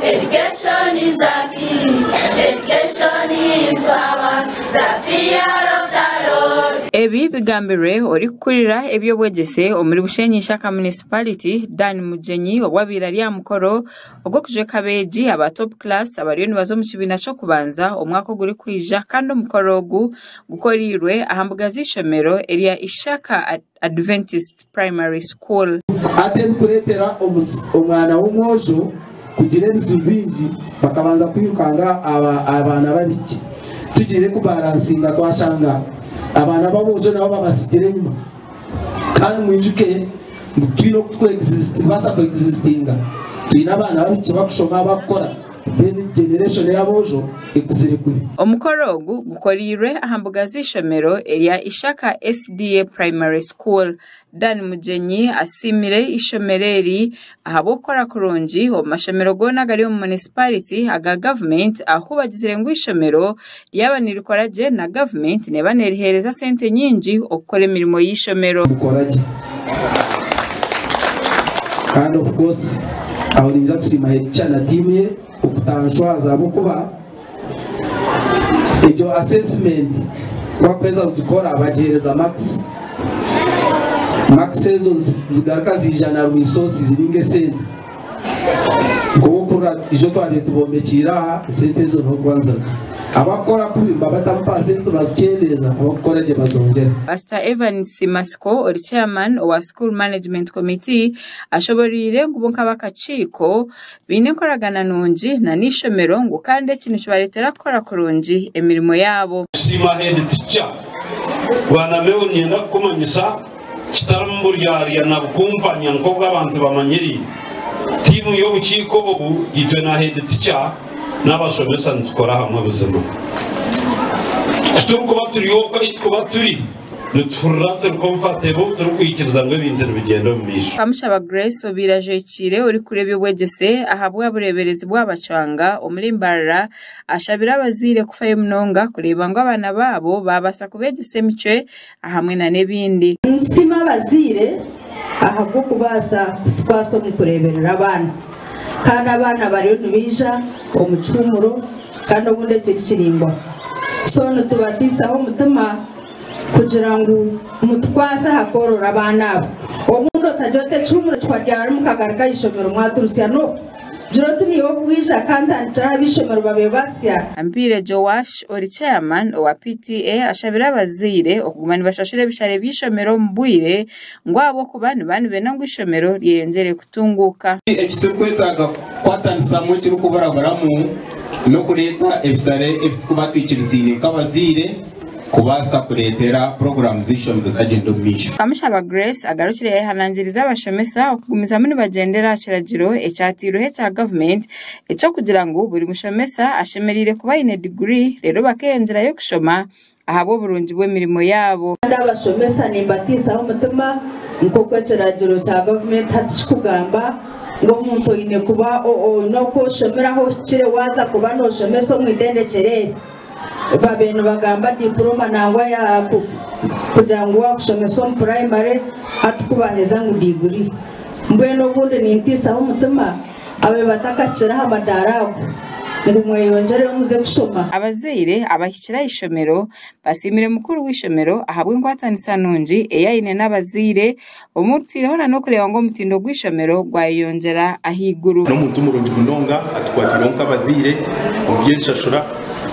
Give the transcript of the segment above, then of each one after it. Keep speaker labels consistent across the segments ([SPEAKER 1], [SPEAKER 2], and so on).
[SPEAKER 1] Education is the key. Education is power. The fear of the Lord.
[SPEAKER 2] Ebi bigambire ori kurira ebyo bwegese omuri Bushenyisha ka municipality Dan Mujenyi wabira lya mukoro ogwo kuje kabeji aba top class abariyo nibazo mu kibina cyo kubanza omwako guri kwija kandi omukorogu gukorirwe ahambuga zishomero area Ishaka Adventist Primary School.
[SPEAKER 3] Ate kuretera omwana w'umwojo kugira ebizubingi bakabanza kwirukanga abana babiki tugire kubalansinga twashanga abana babojo nabo babasigire nyuma kandi mwijuke twino coexist basa coexistinga twina abana babiki bakushoma bakora then generation yabojo ikuzire kuri
[SPEAKER 2] omukorogu gukorirwe ahambuga zishomero area Ishaka SDA Primary School. Dan Mujenyi asimire ishomereri ahabokora kurungi omashomero gona gari mu municipality aga government aho bagizire ngo ishomero yabanirikoraje na government nebanerihereza sente nyingi okukora emirimo y'ishomero
[SPEAKER 3] mukoraje kandi of course aho ninza kusima cyana timye okutanshwa zabo kuba ibyo assessment bakweza kudikora abagereza max seasons zigaragaza ijana resources ziringe sente gukora ijo twari tubombekira sente zo no kwanza abakora kubimba batampase tubazikeneza abakora je bazongera.
[SPEAKER 2] Pastor Evan Simasco ori chairman wa school management committee ashoborire ngubonka bakaciko binekoragana nungi na nishomero ngo kande kintu kibaretera kora kurungi emirimo yabo.
[SPEAKER 4] Sima head teacher wana mewo nyenda kumanyisa kitarumburya na kumpanya nkobwa abantu bamanyiri timu yo buciko ubu itwe na head teacher n'abashomesa ntukora hamwe buzima turuko baturiyoka itko baturi nuturate comfortable turukwikiza ngo ibintu bigenda mu misho.
[SPEAKER 2] Kamushaba Grace obiraje kire uri kurebe bwegese ahabwa bureberezi bw'abacanga omulimbarara ashabira abazire kufaye mnonga kureba ngo abana babo babasa kubegese mice ahamwe na nebindi
[SPEAKER 5] nsima abazire ahabwo kubasa twasomye kureberera abana kandi abana bariyo nibija omucumuro kandi obundi kiringwa so nutubatisaho mutima kugira ngo mutwasa hakorora abana obundi otajote cumuro twaryara mukagarika ishomero mwaturusya no Joroti niyo bwija kandi ancara bishomero babebasya.
[SPEAKER 2] Ambire Joash ori chairman wa PTA ashabira abazire okugumani bashashire bishare bishomero mbwire ngwabo kubani bani benangwa ishomero ryeyongere kutunguka.
[SPEAKER 6] Ekitukwetaga kwatanisa mu kiri kubarabaramu no kureta ebisare ebitukubatwikirizine kabazire kubasa kuretera program zishomero zagendo misho.
[SPEAKER 2] Kamushaba Grace agarukire hanangiriza abashomesa okugumiza muri bagendera kiragiro ecyatiro hecha government eco kugira ngo buri mushomesa ashemerire kuba ine degree rero bakengera yo kushoma ahabo burungi bw'emirimo yabo.
[SPEAKER 5] Abashomesa nimbatisa aho mutuma nkoko kiragiro cya government hatikugamba ngo umuntu ine kuba no ko shomeraho kire waza kuba no shomesa mu idendekere babeno bagamba diploma nangwa ya kugira ngo wakushomesa mu primary atukubaheza ngo degree mbweno bunde nintisa aho mutuma abe batakacira amadarago ngo mweyongere muze kushoma.
[SPEAKER 2] Abazire abahikira ishomero basimire mukuru w'ishomero ahabwe ngwatanisa nungi eyayine n'abazire omutireho na no kureba ngo mutindo gw'ishomero gwayongera ahiguru
[SPEAKER 7] no muntu murongi munonga atwatira nk'abazire obyeshashura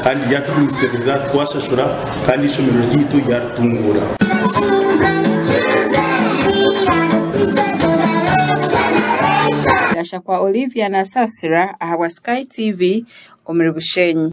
[SPEAKER 7] kandi yatumisebeza twashashura kandi ishomero ryitu yartungura.
[SPEAKER 2] Gasha kwa Olivia na Sasira ahawa Sky TV omuri Bushenyi.